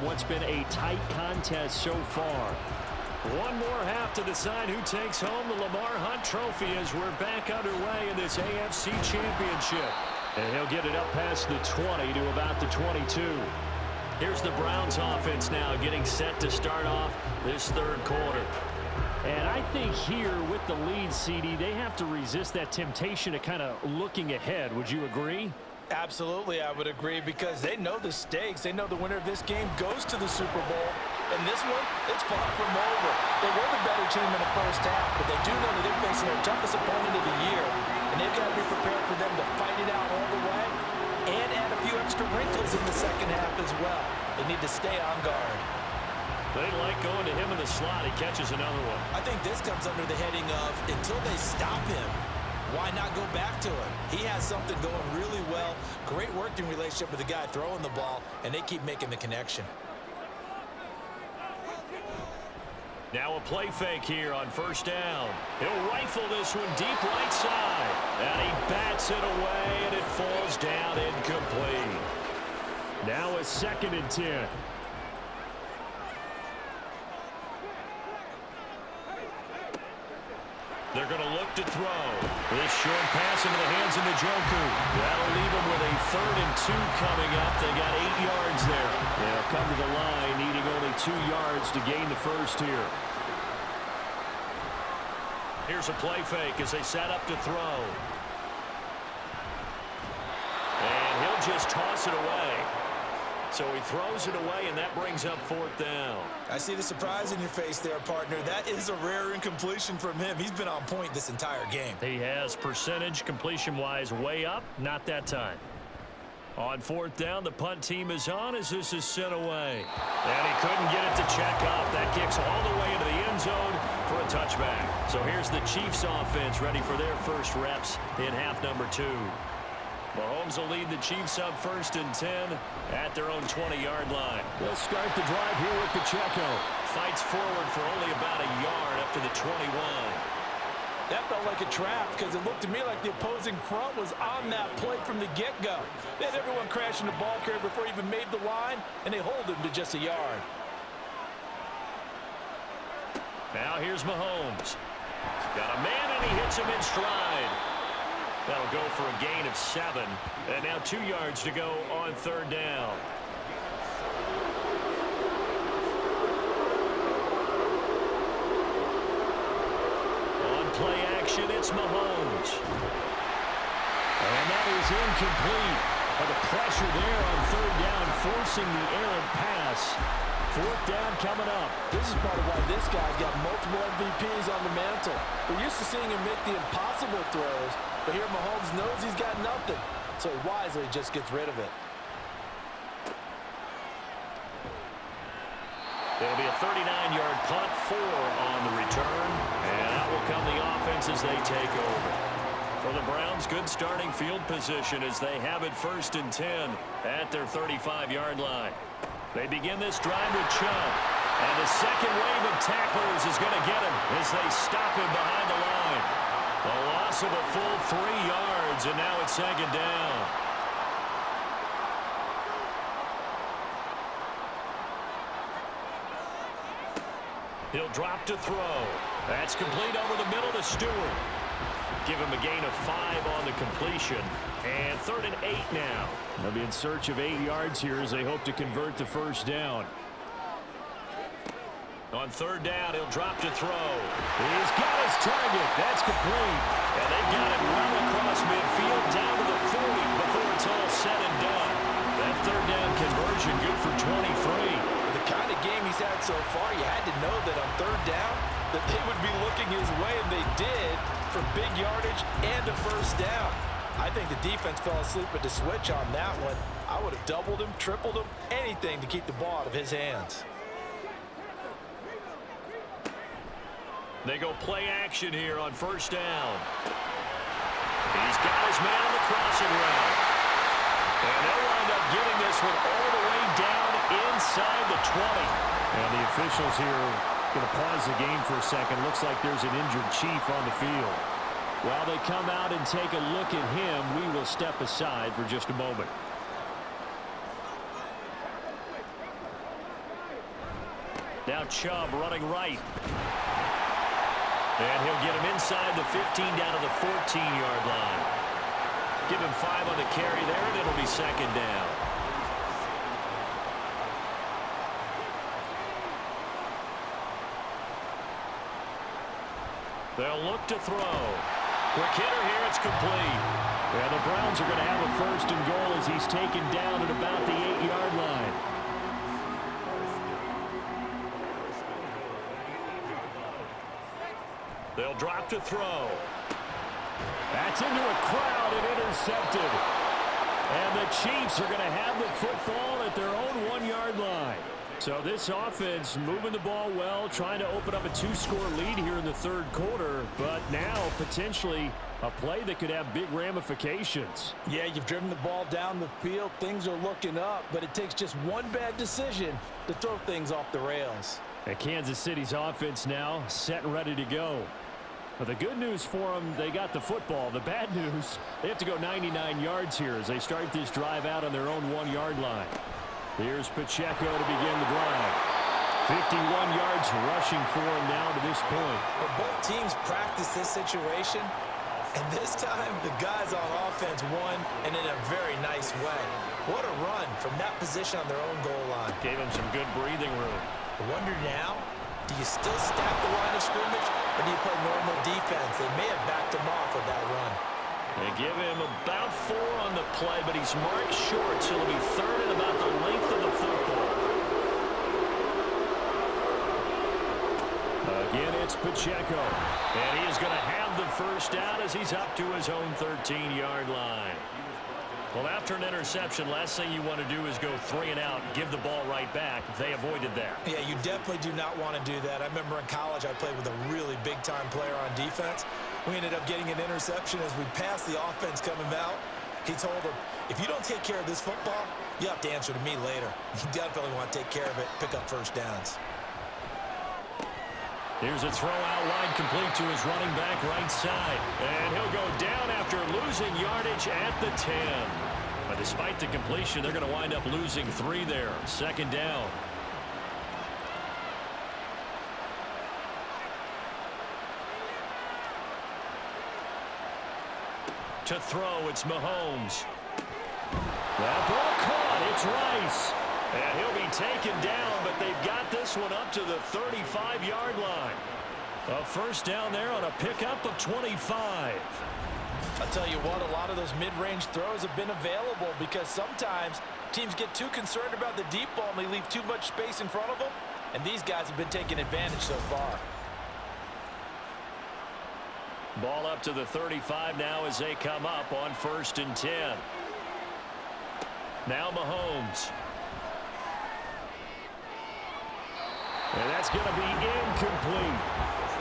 what's been a tight contest so far. One more half to decide who takes home the Lamar Hunt Trophy as we're back underway in this AFC Championship. And he'll get it up past the 20 to about the 22. Here's the Browns offense now getting set to start off this third quarter. And I think here with the lead, CD, they have to resist that temptation to kind of looking ahead. Would you agree? Absolutely, I would agree, because they know the stakes. They know the winner of this game goes to the Super Bowl. And this one, it's far from over. They were the better team in the first half, but they do know that they're facing their toughest opponent of the year. And they've got to be prepared for them to fight it out all the way and add a few extra wrinkles in the second half as well. They need to stay on guard. They like going to him in the slot. He catches another one. I think this comes under the heading of until they stop him, why not go back to him? He has something going really well. Great working relationship with the guy throwing the ball, and they keep making the connection. Now a play fake here on first down. He'll rifle this one deep right side. And he bats it away, and it falls down incomplete. Now a 2nd and 10. They're going to look to throw. This short pass into the hands of Njoku. That'll leave them with a 3rd and 2 coming up. They got 8 yards there. They'll come to the line, needing only 2 yards to gain the first here. Here's a play fake as they set up to throw. And he'll just toss it away. So he throws it away, and that brings up 4th down. I see the surprise in your face there, partner. That is a rare incompletion from him. He's been on point this entire game. He has percentage completion-wise way up, not that time. On 4th down, the punt team is on as this is sent away. And he couldn't get it to check up. That kicks all the way into the end zone for a touchback. So here's the Chiefs offense ready for their first reps in half number 2. Mahomes will lead the Chiefs up 1st and 10 at their own 20-yard line. They'll start the drive here with Pacheco. Fights forward for only about a yard up to the 21. That felt like a trap because it looked to me like the opposing front was on that play from the get-go. They had everyone crashing the ball carrier before he even made the line, and they hold him to just a yard. Now here's Mahomes. Got a man, and he hits him in stride. That'll go for a gain of 7. And now 2 yards to go on 3rd down. On play action, it's Mahomes. And that is incomplete. But the pressure there on 3rd down, forcing the errant pass. 4th down coming up. This is part of why this guy's got multiple MVPs on the mantle. We're used to seeing him make the impossible throws, but here Mahomes knows he's got nothing, so he wisely just gets rid of it. It'll be a 39-yard punt, 4 on the return, and out will come the offense as they take over. For the Browns, good starting field position as they have it 1st and 10 at their 35-yard line. They begin this drive with Chubb. And the second wave of tacklers is going to get him as they stop him behind the line. A loss of a full 3 yards, and now it's 2nd down. He'll drop to throw. That's complete over the middle to Stewart. Give him a gain of 5 on the completion. And 3rd and 8 now. They'll be in search of 8 yards here as they hope to convert the first down. On 3rd down, he'll drop to throw. He's got his target. That's complete. And they've got it well across midfield down to the 40 before it's all said and done. That 3rd down conversion good for 23. The kind of game he's had so far, you had to know that on 3rd down that they would be looking his way, and they did, for big yardage and a first down. I think the defense fell asleep at the switch on that one. I would have doubled him, tripled him, anything to keep the ball out of his hands. They go play action here on 1st down. He's got his man on the crossing route. And they'll wind up getting this one all the way down inside the 20. And the officials here going to pause the game for a second. Looks like there's an injured Chief on the field. While they come out and take a look at him, we will step aside for just a moment. Now Chubb running right. And he'll get him inside the 15 down to the 14-yard line. Give him 5 on the carry there, and it'll be second down. They'll look to throw. Quick hitter here, it's complete. Yeah, the Browns are going to have a first and goal as he's taken down at about the 8-yard line. They'll drop to throw. That's into a crowd and intercepted. And the Chiefs are going to have the football at their own 1-yard line. So this offense moving the ball well, trying to open up a 2-score lead here in the third quarter, but now potentially a play that could have big ramifications. Yeah, you've driven the ball down the field. Things are looking up, but it takes just one bad decision to throw things off the rails. And Kansas City's offense now set and ready to go. But the good news for them, they got the football. The bad news, they have to go 99 yards here as they start this drive out on their own 1-yard line. Here's Pacheco to begin the drive. 51 yards rushing for him now to this point. But both teams practice this situation, and this time the guys on offense won, and in a very nice way. What a run from that position on their own goal line. Gave him some good breathing room. I wonder now, do you still stack the line of scrimmage, or do you play normal defense? They may have backed him off with that run. They give him about 4 on the play, but he's marked short, so it'll be third and about the length of the football. Again, it's Pacheco. And he is going to have the first down as he's up to his own 13-yard line. Well, after an interception, last thing you want to do is go 3 and out, give the ball right back. They avoided that. Yeah, you definitely do not want to do that. I remember in college I played with a really big-time player on defense. We ended up getting an interception as we passed the offense coming out. He told him, if you don't take care of this football, you have to answer to me later. You definitely want to take care of it, pick up first downs. Here's a throw out wide complete to his running back right side. And he'll go down after losing yardage at the 10. But despite the completion, they're going to wind up losing 3 there. Second down. To throw, it's Mahomes. That ball caught. It's Rice. And he'll be taken down, but they've got this one up to the 35-yard line. A first down there on a pickup of 25. I'll tell you what, a lot of those mid-range throws have been available because sometimes teams get too concerned about the deep ball and they leave too much space in front of them, and these guys have been taking advantage so far. Ball up to the 35 now as they come up on 1st and 10. Now Mahomes. And that's going to be incomplete.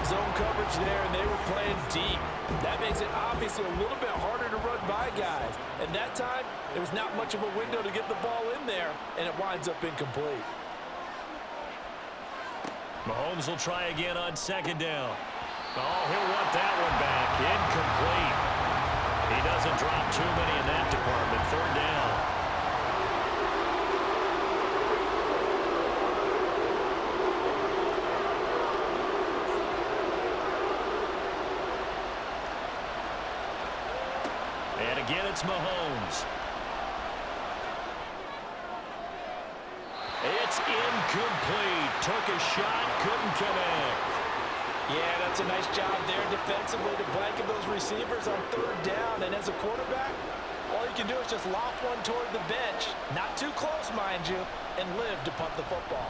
Zone coverage there, and they were playing deep. That makes it obviously a little bit harder to run by guys. And that time, there was not much of a window to get the ball in there, and it winds up incomplete. Mahomes will try again on 2nd down. Oh, he'll want that one back. Incomplete. He doesn't drop too many in that department. 3rd down. And again, it's Mahomes. It's incomplete. Took a shot, couldn't connect. Yeah, that's a nice job there defensively to blanket those receivers on 3rd down. And as a quarterback, all you can do is just loft one toward the bench. Not too close, mind you, and live to punt the football.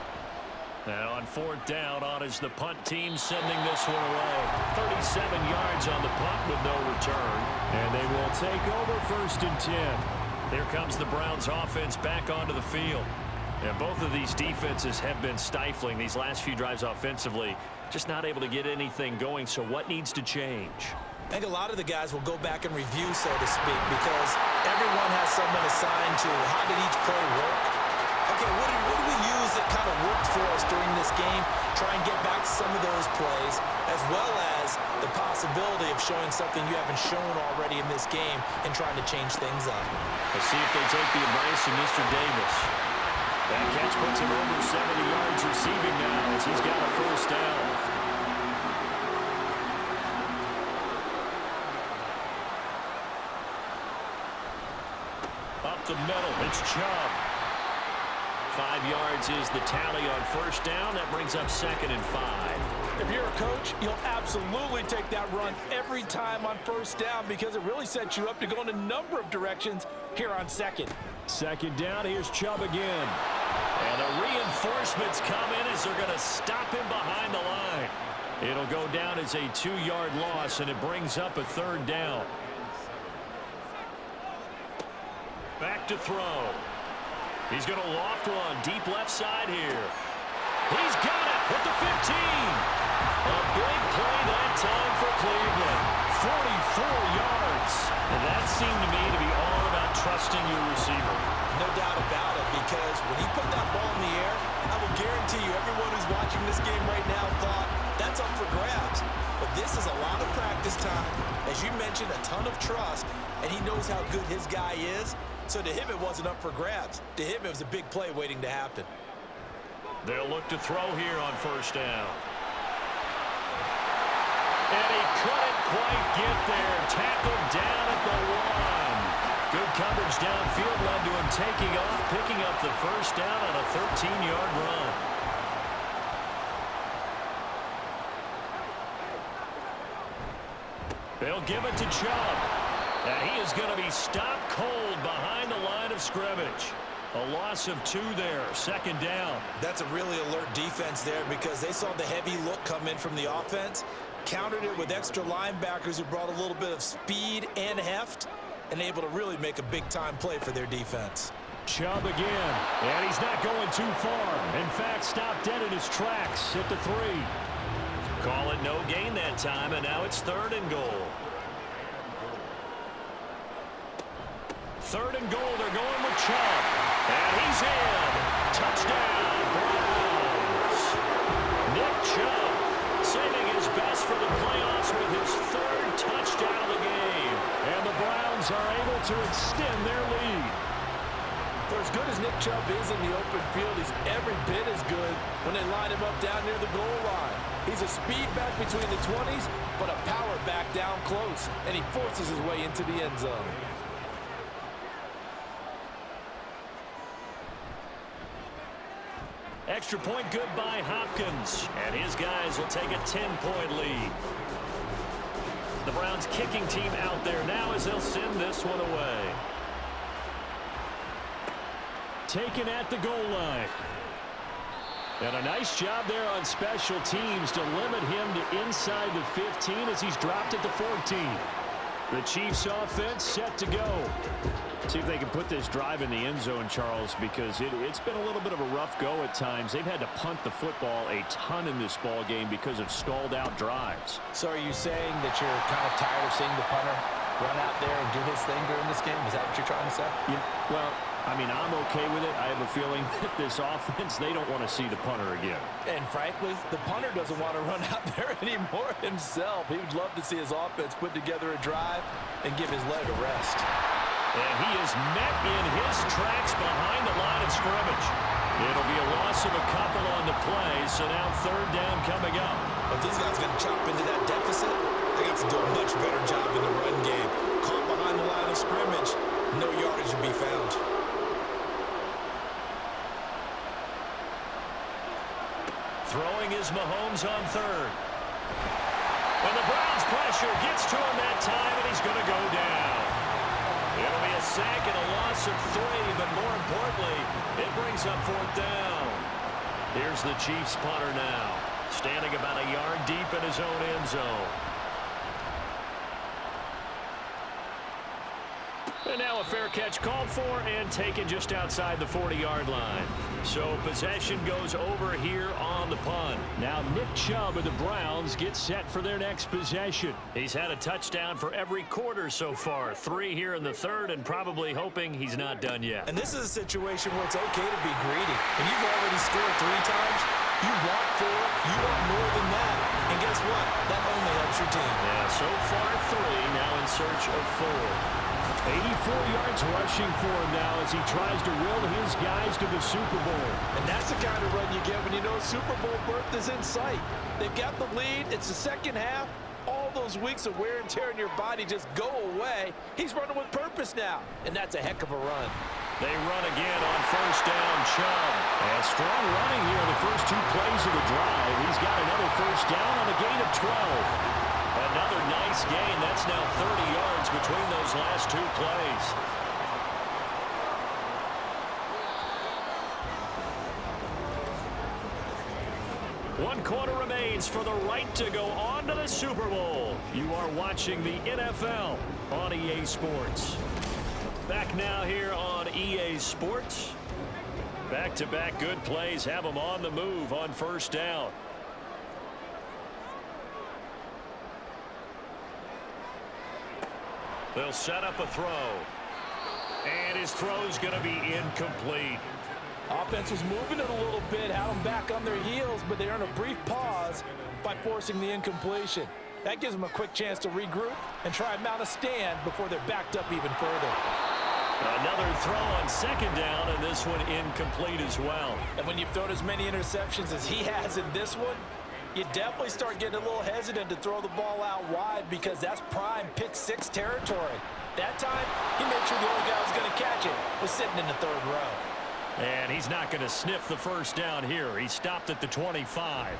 Now on 4th down, on is the punt team sending this one away. 37 yards on the punt with no return. And they will take over 1st and 10. Here comes the Browns offense back onto the field. And both of these defenses have been stifling these last few drives offensively. Just not able to get anything going, so what needs to change? I think a lot of the guys will go back and review, so to speak, because everyone has someone assigned to how did each play work. Okay, what did we use that kind of worked for us during this game? Try and get back to some of those plays, as well as the possibility of showing something you haven't shown already in this game and trying to change things up. Let's see if they take the advice of Mr. Davis. That catch puts him over 70 yards receiving now as he the middle. It's Chubb. 5 yards is the tally on first down. That brings up 2nd and 5. If you're a coach, you'll absolutely take that run every time on first down because it really sets you up to go in a number of directions here on 2nd. 2nd down, here's Chubb again. And the reinforcements come in as they're going to stop him behind the line. It'll go down as a 2-yard loss, and it brings up a 3rd down. Back to throw. He's going to loft one deep left side here. He's got it at the 15. A big play that time for Cleveland. 44 yards. And that seemed to me to be all about trusting your receiver. No doubt about it, because when he put that ball in the air, I will guarantee you everyone who's watching this game right now thought that's up for grabs. But this is a lot of practice time. As you mentioned, a ton of trust, and he knows how good his guy is. So to him, it wasn't up for grabs. To him, it was a big play waiting to happen. They'll look to throw here on first down. And he couldn't quite get there. Tackled down at the 1. Good coverage downfield led to him taking off, picking up the first down on a 13-yard run. They'll give it to Chubb. And he is going to be stopped cold behind the line of scrimmage. A loss of 2 there, 2nd down. That's a really alert defense there because they saw the heavy look come in from the offense, countered it with extra linebackers who brought a little bit of speed and heft, and able to really make a big-time play for their defense. Chubb again, and he's not going too far. In fact, stopped dead in his tracks at the 3. Call it no gain that time, and now it's 3rd and goal. 3rd and goal, they're going with Chubb. And he's in. Touchdown, Browns. Nick Chubb saving his best for the playoffs with his 3rd touchdown of the game. And the Browns are able to extend their lead. For as good as Nick Chubb is in the open field, he's every bit as good when they line him up down near the goal line. He's a speed back between the 20s, but a power back down close, and he forces his way into the end zone. Extra point good by Hopkins, and his guys will take a 10-point lead. The Browns kicking team out there now as they'll send this one away. Taken at the goal line. And a nice job there on special teams to limit him to inside the 15 as he's dropped at the 14. The Chiefs offense set to go. See if they can put this drive in the end zone, Charles, because it's been a little bit of a rough go at times. They've had to punt the football a ton in this ball game because of stalled out drives. So are you saying that you're kind of tired of seeing the punter run out there and do his thing during this game? Is that what you're trying to say? Yeah, well, I mean, I'm okay with it. I have a feeling that this offense, they don't want to see the punter again. And frankly, the punter doesn't want to run out there anymore himself. He would love to see his offense put together a drive and give his leg a rest. And he is met in his tracks behind the line of scrimmage. It'll be a loss of a couple on the play, so now 3rd down coming up. If these guys are going to chop into that deficit, they got to do a much better job in the run game. Caught behind the line of scrimmage, no yardage to be found. Throwing is Mahomes on 3rd. And the Browns pressure gets to him that time, and he's going to go down. It'll be a sack and a loss of 3, but more importantly, it brings up 4th down. Here's the Chiefs punter now, standing about a yard deep in his own end zone. And now a fair catch called for and taken just outside the 40-yard line. So possession goes over here on the punt. Now Nick Chubb of the Browns gets set for their next possession. He's had a touchdown for every quarter so far. 3 here in the 3rd and probably hoping he's not done yet. And this is a situation where it's okay to be greedy. When you've already scored 3 times, you want 4, you want more than that. And guess what? That only helps your team. Yeah, so far 3, now in search of 4. 84 yards rushing for him now as he tries to will his guys to the Super Bowl. And that's the kind of run you get when you know Super Bowl berth is in sight. They've got the lead. It's the second half. All those weeks of wear and tear in your body just go away. He's running with purpose now, and that's a heck of a run. They run again on first down, Chubb. And strong running here in the first 2 plays of the drive. He's got another first down on a gain of 12. Another nice gain. That's now 30 yards between those last 2 plays. One quarter remains for the right to go on to the Super Bowl. You are watching the NFL on EA Sports. Back now here on EA Sports. Back-to-back good plays have them on the move on first down. They'll set up a throw. And his throw's going to be incomplete. Offense was moving it a little bit, had them back on their heels, but they earned a brief pause by forcing the incompletion. That gives them a quick chance to regroup and try and mount a stand before they're backed up even further. Another throw on second down, and this one incomplete as well. And when you've thrown as many interceptions as he has in this one, you definitely start getting a little hesitant to throw the ball out wide because that's prime pick-6 territory. That time, he made sure the only guy who was going to catch it was sitting in the third row. And he's not going to sniff the first down here. He stopped at the 25.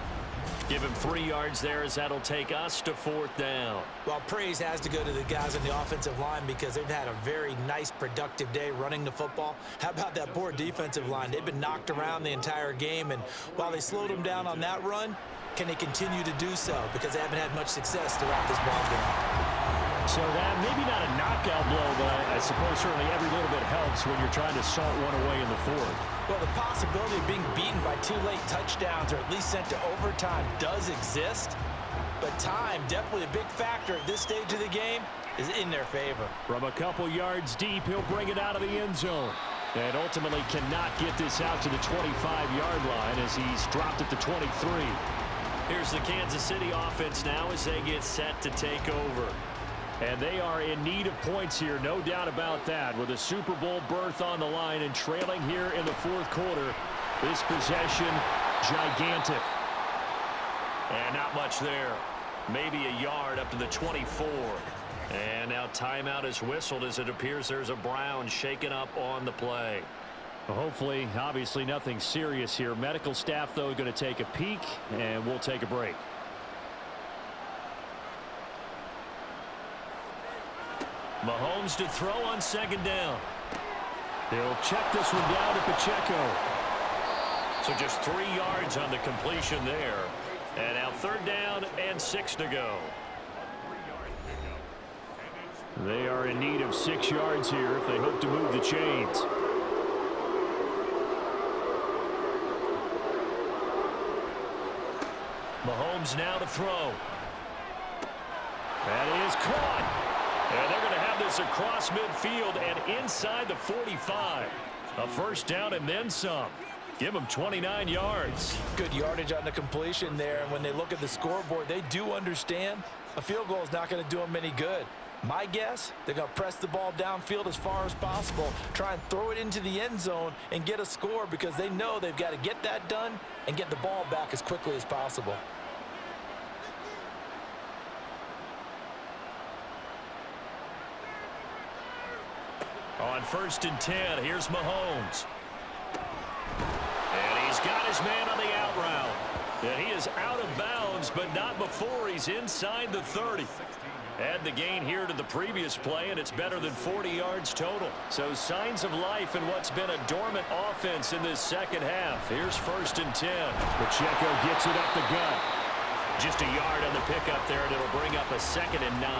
Give him 3 yards there as that'll take us to fourth down. Well, praise has to go to the guys on the offensive line because they've had a very nice, productive day running the football. How about that poor defensive line? They've been knocked around the entire game, and while they slowed them down on that run, can they continue to do so? Because they haven't had much success throughout this ball game. So that maybe not a knockout blow, but I suppose certainly every little bit helps when you're trying to salt one away in the fourth. Well, the possibility of being beaten by 2 late touchdowns or at least sent to overtime does exist, but time, definitely a big factor at this stage of the game, is in their favor. From a couple yards deep, he'll bring it out of the end zone. And ultimately cannot get this out to the 25-yard line as he's dropped at the 23. Here's the Kansas City offense now as they get set to take over. And they are in need of points here, no doubt about that. With a Super Bowl berth on the line and trailing here in the fourth quarter, this possession, gigantic. And not much there. Maybe a yard up to the 24. And now timeout is whistled as it appears there's a Brown shaken up on the play. Well, hopefully, obviously nothing serious here. Medical staff, though, going to take a peek, and we'll take a break. Mahomes to throw on second down. He'll check this one down to Pacheco. So just 3 yards on the completion there. And now third down and 6 to go. They are in need of 6 yards here if they hope to move the chains. Mahomes now to throw. That is caught. And they're going to have this across midfield and inside the 45. A first down and then some. Give them 29 yards. Good yardage on the completion there, and when they look at the scoreboard, they do understand a field goal is not going to do them any good. My guess, they're going to press the ball downfield as far as possible, try and throw it into the end zone and get a score because they know they've got to get that done and get the ball back as quickly as possible. On first and 10, here's Mahomes. And he's got his man on the out route. And he is out of bounds, but not before he's inside the 30. Add the gain here to the previous play, and it's better than 40 yards total. So signs of life in what's been a dormant offense in this second half. Here's first and 10. Pacheco gets it up the gut. Just a yard on the pickup there, and it'll bring up a 2nd and 9.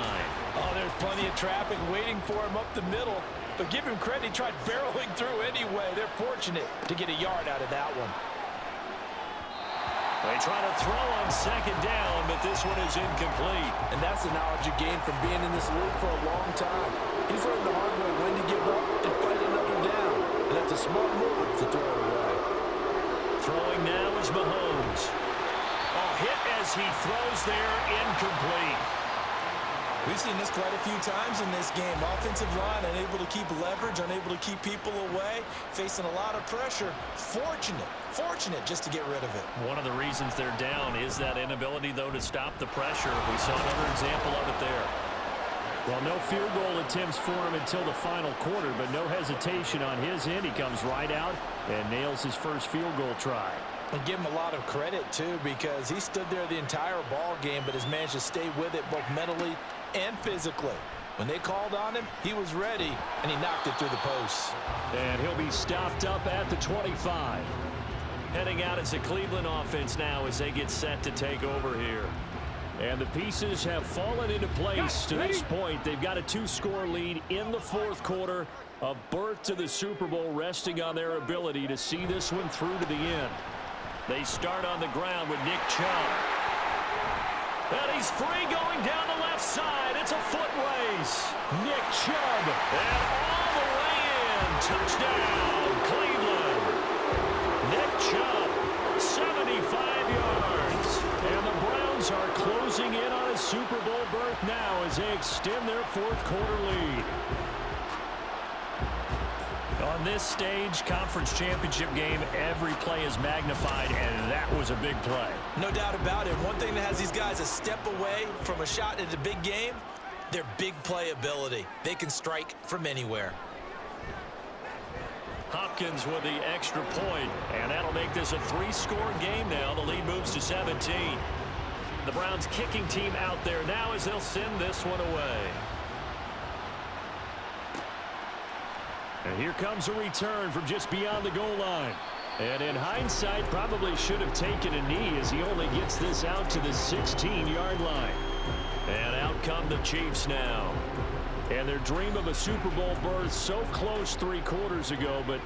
Oh, there's plenty of traffic waiting for him up the middle. But give him credit, he tried barreling through anyway. They're fortunate to get a yard out of that one. They try to throw on second down, but this one is incomplete. And that's the knowledge you gain from being in this league for a long time. He's learned the hard way when to give up and fight another down. And that's a smart move to throw it away. Throwing now is Mahomes. A hit as he throws there, incomplete. We've seen this quite a few times in this game. Offensive line unable to keep leverage, unable to keep people away, facing a lot of pressure. Fortunate just to get rid of it. One of the reasons they're down is that inability, though, to stop the pressure. We saw another example of it there. Well, no field goal attempts for him until the final quarter, but no hesitation on his end. He comes right out and nails his first field goal try. And give him a lot of credit, too, because he stood there the entire ball game, but has managed to stay with it both mentally and physically. When they called on him, he was ready, and he knocked it through the posts. And he'll be stopped up at the 25. Heading out as a Cleveland offense now as they get set to take over here. And the pieces have fallen into place to this point. They've got a 2-score lead in the fourth quarter. A berth to the Super Bowl resting on their ability to see this one through to the end. They start on the ground with Nick Chubb. And he's free going down the left side. It's a foot race. Nick Chubb. And all the way in. Touchdown, Cleveland. Nick Chubb, 75 yards. And the Browns are closing in on a Super Bowl berth now as they extend their fourth quarter lead. On this stage, conference championship game, every play is magnified, and that was a big play. No doubt about it. One thing that has these guys a step away from a shot at a big game, their big play ability. They can strike from anywhere. Hopkins with the extra point, and that'll make this a 3-score game now. The lead moves to 17. The Browns kicking team out there now as they'll send this one away. And here comes a return from just beyond the goal line. And in hindsight, probably should have taken a knee as he only gets this out to the 16-yard line. And out come the Chiefs now. And their dream of a Super Bowl berth so close 3 quarters ago, but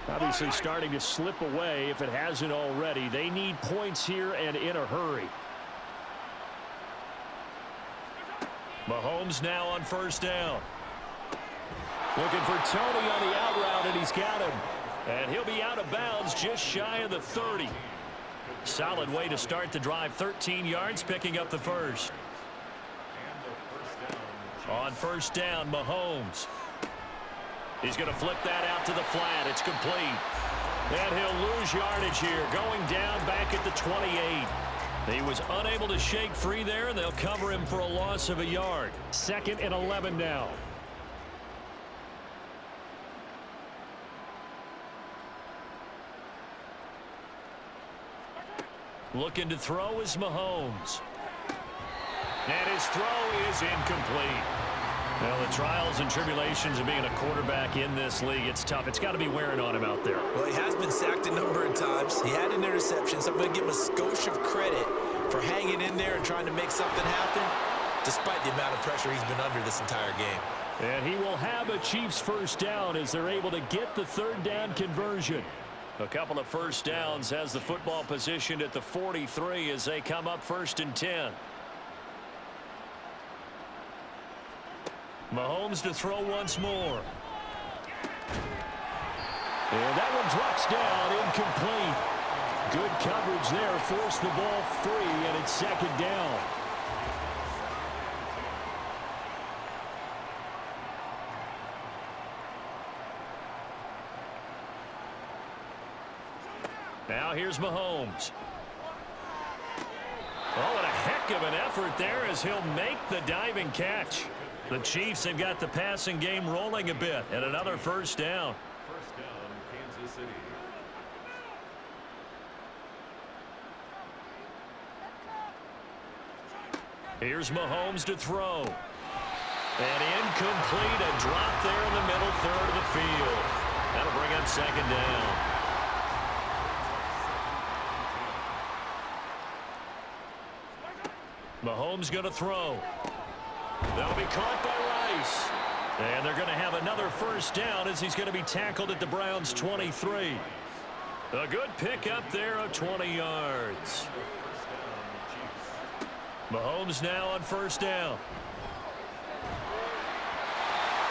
obviously starting to slip away if it hasn't already. They need points here and in a hurry. Mahomes now on first down. Looking for Tony on the out route, and he's got him. And he'll be out of bounds just shy of the 30. Solid way to start the drive. 13 yards, picking up the first. On first down, Mahomes. He's going to flip that out to the flat. It's complete. And he'll lose yardage here, going down back at the 28. He was unable to shake free there, and they'll cover him for a loss of a yard. 2nd and 11 now. Looking to throw is Mahomes. And his throw is incomplete. Well, the trials and tribulations of being a quarterback in this league, it's tough. It's got to be wearing on him out there. Well, he has been sacked a number of times. He had an interception, so I'm going to give him a skosh of credit for hanging in there and trying to make something happen, despite the amount of pressure he's been under this entire game. And he will have a Chiefs first down as they're able to get the 3rd down conversion. A couple of first downs has the football positioned at the 43 as they come up 1st and 10. Mahomes to throw once more. And that one drops down, incomplete. Good coverage there, forced the ball free, and it's 2nd down. Now here's Mahomes. Oh, and a heck of an effort there as he'll make the diving catch. The Chiefs have got the passing game rolling a bit, and another first down. First down, Kansas City. Here's Mahomes to throw. And incomplete, a drop there in the middle 3rd of the field. That'll bring up 2nd down. Mahomes going to throw. That'll be caught by Rice. And they're going to have another first down as he's going to be tackled at the Browns' 23. A good pickup there of 20 yards. Mahomes now on first down.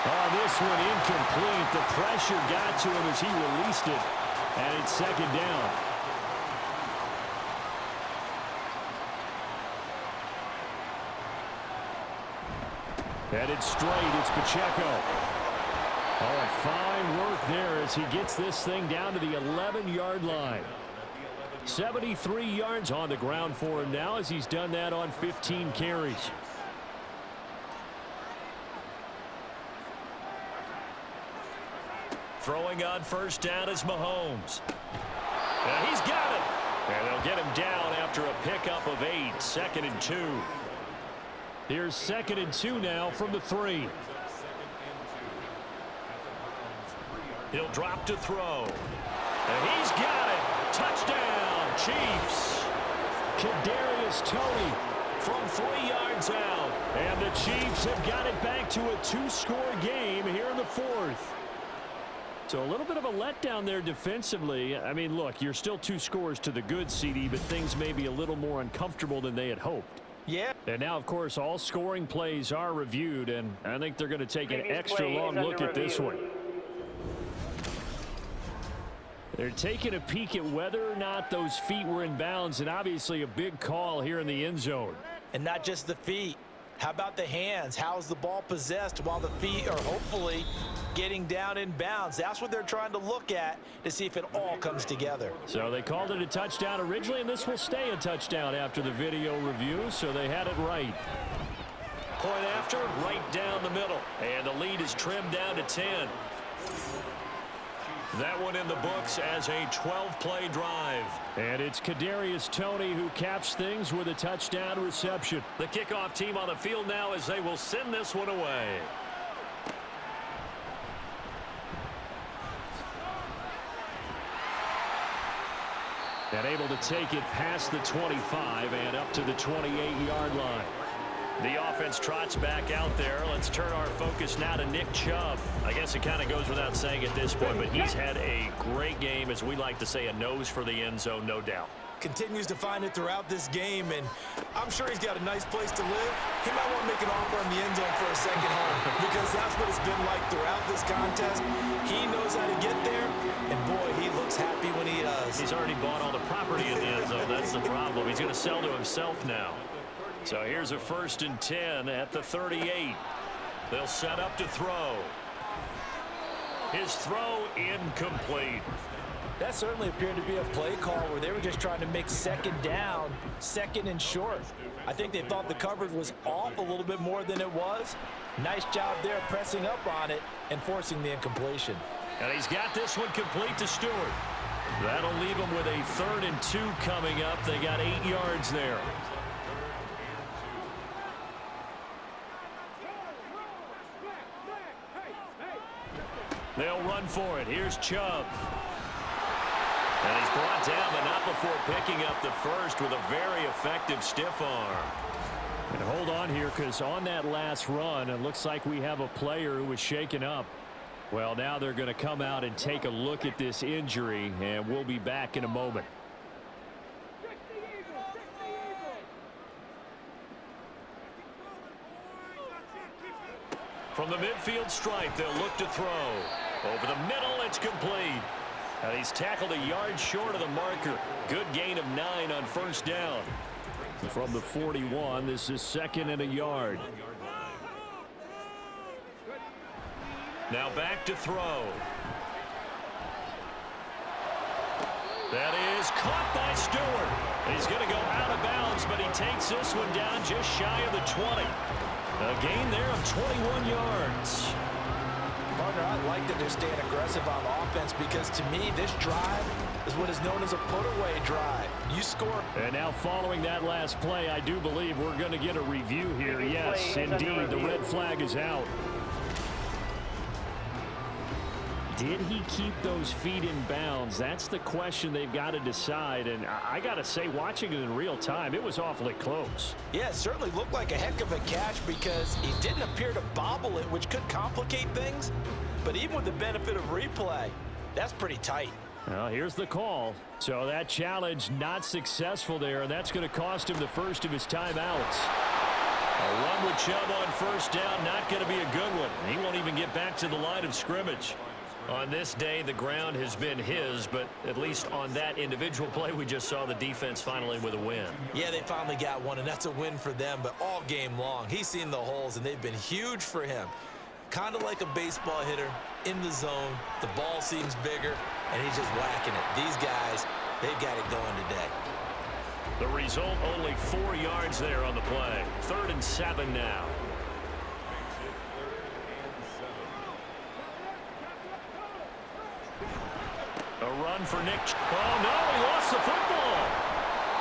Oh, this one incomplete. The pressure got to him as he released it. And it's 2nd down. Headed straight, it's Pacheco. Oh, and fine work there as he gets this thing down to the 11-yard line. 73 yards on the ground for him now as he's done that on 15 carries. Throwing on first down is Mahomes. And he's got it. And they'll get him down after a pickup of 8. 2nd and 2. Here's 2nd and 2 now from the 3. He'll drop to throw. And he's got it. Touchdown, Chiefs. Kadarius Toney from 3 yards out. And the Chiefs have got it back to a 2-score game here in the 4th. So a little bit of a letdown there defensively. I mean, look, you're still 2 scores to the good, CD, but things may be a little more uncomfortable than they had hoped. Yeah. And now, of course, all scoring plays are reviewed, and I think they're going to take an extra long look at this one. They're taking a peek at whether or not those feet were in bounds, and obviously a big call here in the end zone. And not just the feet. How about the hands? How's the ball possessed while the feet are hopefully getting down in bounds? That's what they're trying to look at to see if it all comes together. So they called it a touchdown originally, and this will stay a touchdown after the video review, so they had it right. Point after, right down the middle. And the lead is trimmed down to 10. That one in the books as a 12-play drive. And it's Kadarius Toney who caps things with a touchdown reception. The kickoff team on the field now as they will send this one away. And able to take it past the 25 and up to the 28-yard line. The offense trots back out there. Let's turn our focus now to Nick Chubb. I guess it kind of goes without saying at this point, but he's had a great game, as we like to say, a nose for the end zone, no doubt. Continues to find it throughout this game, and I'm sure he's got a nice place to live. He might want to make an offer on the end zone for a second home, because that's what it's been like throughout this contest. He knows how to get there, and boy, he looks happy when he does. He's already bought all the property in the end zone. That's the problem. He's going to sell to himself now. So here's a 1st and 10 at the 38. They'll set up to throw. His throw incomplete. That certainly appeared to be a play call where they were just trying to make 2nd down, 2nd and short. I think they thought the coverage was off a little bit more than it was. Nice job there pressing up on it and forcing the incompletion. And he's got this one complete to Stewart. That'll leave him with a 3rd and 2 coming up. They got 8 yards there. They'll run for it. Here's Chubb. And he's brought down, but not before picking up the first with a very effective stiff arm. And hold on here, because on that last run, it looks like we have a player who was shaken up. Well, now they're going to come out and take a look at this injury, and we'll be back in a moment. From the midfield stripe, they'll look to throw. Over the middle, it's complete. And he's tackled a yard short of the marker. Good gain of 9 on 1st down. From the 41, this is 2nd and a yard. Now back to throw. That is caught by Stewart. He's going to go out of bounds, but he takes this one down just shy of the 20. A gain there of 21 yards. Partner, I like that they're staying aggressive on offense, because to me, this drive is what is known as a put-away drive. You score. And now following that last play, I do believe we're going to get a review here. Yes, indeed, the red flag is out. Did he keep those feet in bounds? That's the question they've got to decide. And I got to say, watching it in real time, it was awfully close. Yeah, it certainly looked like a heck of a catch, because he didn't appear to bobble it, which could complicate things. But even with the benefit of replay, that's pretty tight. Well, here's the call. So that challenge not successful there, and that's going to cost him the first of his timeouts. A run with Chubb on 1st down, not going to be a good one. He won't even get back to the line of scrimmage. On this day, the ground has been his, but at least on that individual play, we just saw the defense finally with a win. Yeah, they finally got one, and that's a win for them, but all game long, he's seen the holes, and they've been huge for him. Kind of like a baseball hitter in the zone. The ball seems bigger, and he's just whacking it. These guys, they've got it going today. The result, only 4 yards there on the play. 3rd and 7 now. A run for Nick. Oh, no, he lost the football.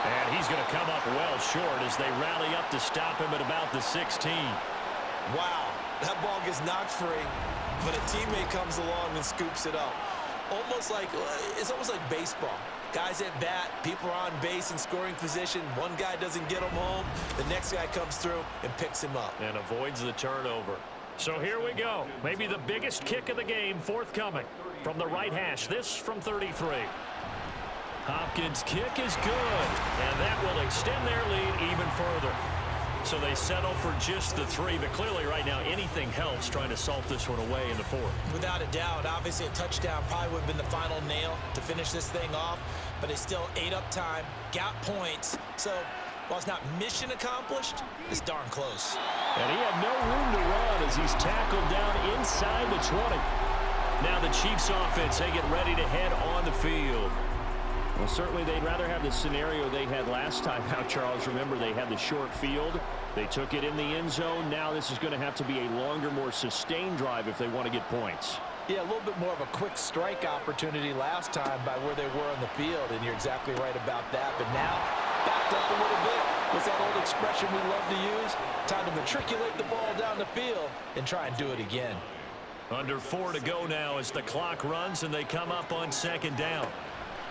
And he's going to come up well short as they rally up to stop him at about the 16. Wow, that ball gets knocked free, but a teammate comes along and scoops it up. It's almost like baseball. Guys at bat, people are on base in scoring position. One guy doesn't get him home. The next guy comes through and picks him up. And avoids the turnover. So here we go. Maybe the biggest kick of the game forthcoming. From the right hash, this from 33. Hopkins' kick is good, and that will extend their lead even further. So they settle for just the 3, but clearly right now anything helps trying to salt this one away in the 4th. Without a doubt, obviously a touchdown probably would have been the final nail to finish this thing off, but they still ate up time, got points. So while it's not mission accomplished, it's darn close. And he had no room to run as he's tackled down inside the 20. Now the Chiefs offense, they get ready to head on the field. Well, certainly they'd rather have the scenario they had last time out, Charles. Remember, they had the short field. They took it in the end zone. Now this is going to have to be a longer, more sustained drive if they want to get points. Yeah, a little bit more of a quick strike opportunity last time by where they were on the field, and you're exactly right about that. But now, backed up a little bit. What's that old expression we love to use? Time to matriculate the ball down the field and try and do it again. Under 4 to go now as the clock runs and they come up on 2nd down.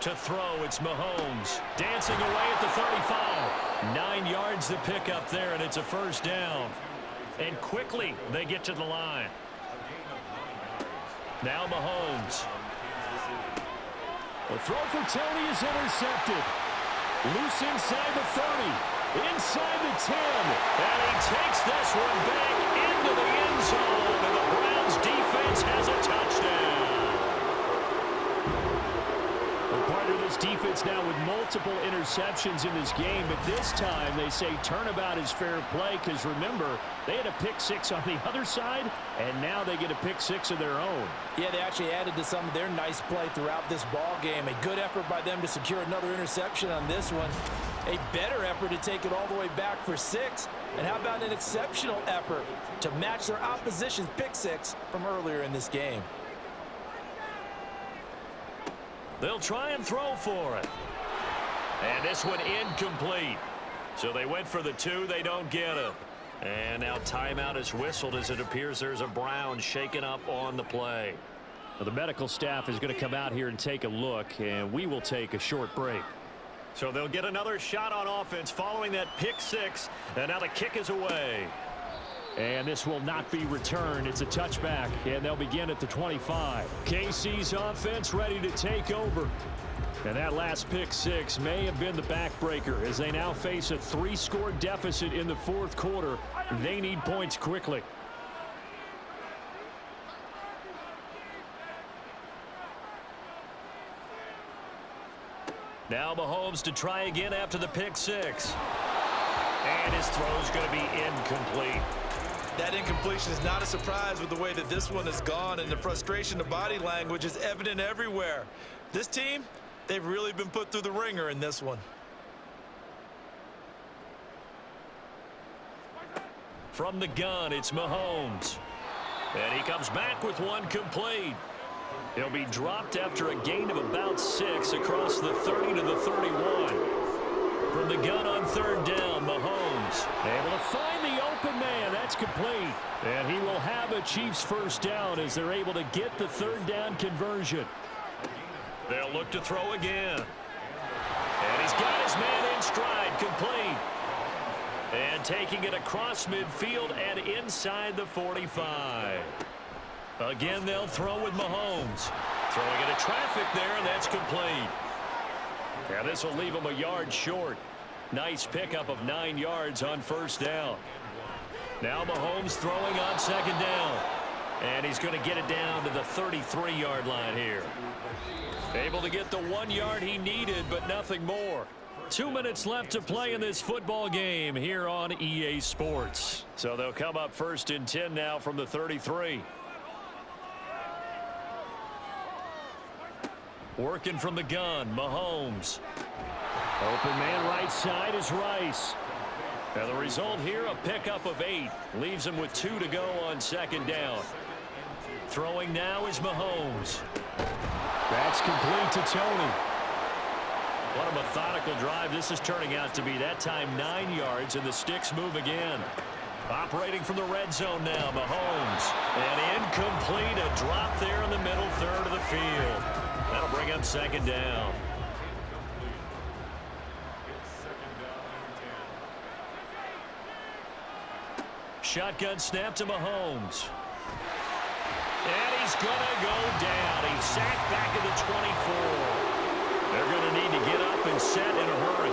To throw, it's Mahomes. Dancing away at the 35. 9 yards to pick up there, and it's a 1st down. And quickly, they get to the line. Now Mahomes. The throw for Tony is intercepted. Loose inside the 30. Inside the 10. And he takes this one back into the end zone. And the Browns defense has a touchdown. Part of this defense now with multiple interceptions in this game, but this time they say turnabout is fair play because remember, they had a pick 6 on the other side, and now they get a pick 6 of their own. Yeah, they actually added to some of their nice play throughout this ball game. A good effort by them to secure another interception on this one. A better effort to take it all the way back for 6. And how about an exceptional effort to match their opposition's pick 6 from earlier in this game? They'll try and throw for it. And this one incomplete. So they went for the 2. They don't get it. And now timeout is whistled as it appears there's a Brown shaken up on the play. Well, the medical staff is going to come out here and take a look, and we will take a short break. So they'll get another shot on offense following that pick 6. And now the kick is away. And this will not be returned. It's a touchback, and they'll begin at the 25. KC's offense ready to take over. And that last pick 6 may have been the backbreaker as they now face a 3-score deficit in the 4th quarter. They need points quickly. Now Mahomes to try again after the pick 6. And his throw's going to be incomplete. That incompletion is not a surprise with the way that this one has gone, and the frustration, the body language is evident everywhere. This team, they've really been put through the ringer in this one. From the gun, it's Mahomes. And he comes back with one complete. He'll be dropped after a gain of about 6 across the 30 to the 31. From the gun on 3rd down, Mahomes able to find the open man. That's complete. And he will have a Chiefs 1st down as they're able to get the 3rd down conversion. They'll look to throw again. And he's got his man in stride, complete. And taking it across midfield and inside the 45. Again, they'll throw with Mahomes. Throwing into traffic there, and that's complete. Yeah, this will leave him a yard short. Nice pickup of 9 yards on 1st down. Now Mahomes throwing on 2nd down. And he's going to get it down to the 33-yard line here. Able to get the 1 yard he needed, but nothing more. 2 minutes left to play in this football game here on EA Sports. So they'll come up 1st and 10 now from the 33. Working from the gun, Mahomes. Open man right side is Rice. And the result here, a pickup of 8. Leaves him with 2 to go on 2nd down. Throwing now is Mahomes. That's complete to Tony. What a methodical drive this is turning out to be. That time 9 yards, and the sticks move again. Operating from the red zone now, Mahomes. And incomplete, a drop there in the middle third of the field. That'll bring up 2nd down. Shotgun snap to Mahomes. And he's going to go down. He's sacked back at the 24. They're going to need to get up and set in a hurry.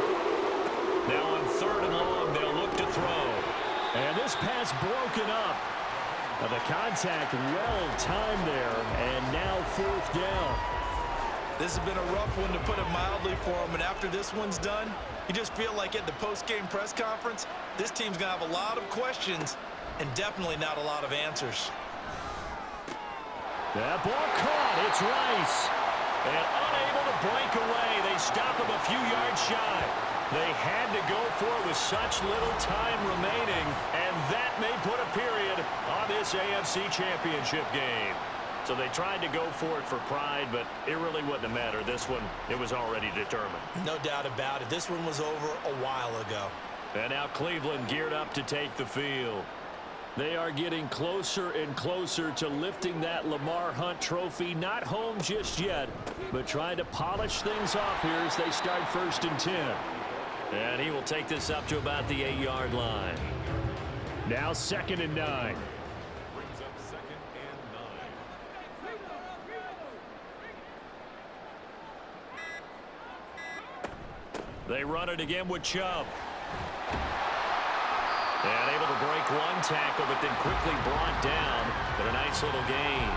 Now on 3rd and long, they'll look to throw. And this pass broken up. The contact well timed there, and now 4th down. This has been a rough one, to put it mildly, for him. And after this one's done, you just feel like at the post-game press conference, this team's going to have a lot of questions and definitely not a lot of answers. That ball caught. It's Rice. And unable to break away. They stop him a few yards shy. They had to go for it with such little time remaining, and that may put a period on this AFC Championship game. So they tried to go for it for pride, but it really wouldn't have mattered. This one, it was already determined. No doubt about it. This one was over a while ago. And now Cleveland geared up to take the field. They are getting closer and closer to lifting that Lamar Hunt trophy. Not home just yet, but trying to polish things off here as they start 1st and 10. And he will take this up to about the 8-yard line. Now 2nd and 9. Brings up 2nd and 9. They run it again with Chubb. And able to break one tackle, but then quickly brought down. But a nice little gain.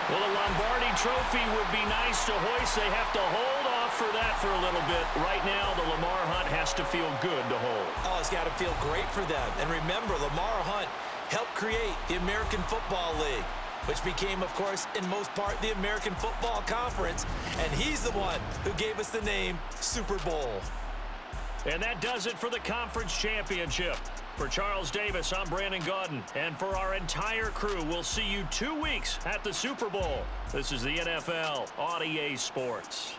Well, a Lombardi trophy would be nice to hoist. They have to hold off for that for a little bit. Right now, the Lamar Hunt has to feel good to hold. Oh, it's got to feel great for them. And remember, Lamar Hunt helped create the American Football League, which became, of course, in most part, the American Football Conference. And he's the one who gave us the name Super Bowl. And that does it for the conference championship. For Charles Davis, I'm Brandon Gaudin. And for our entire crew, we'll see you 2 weeks at the Super Bowl. This is the NFL on EA Sports.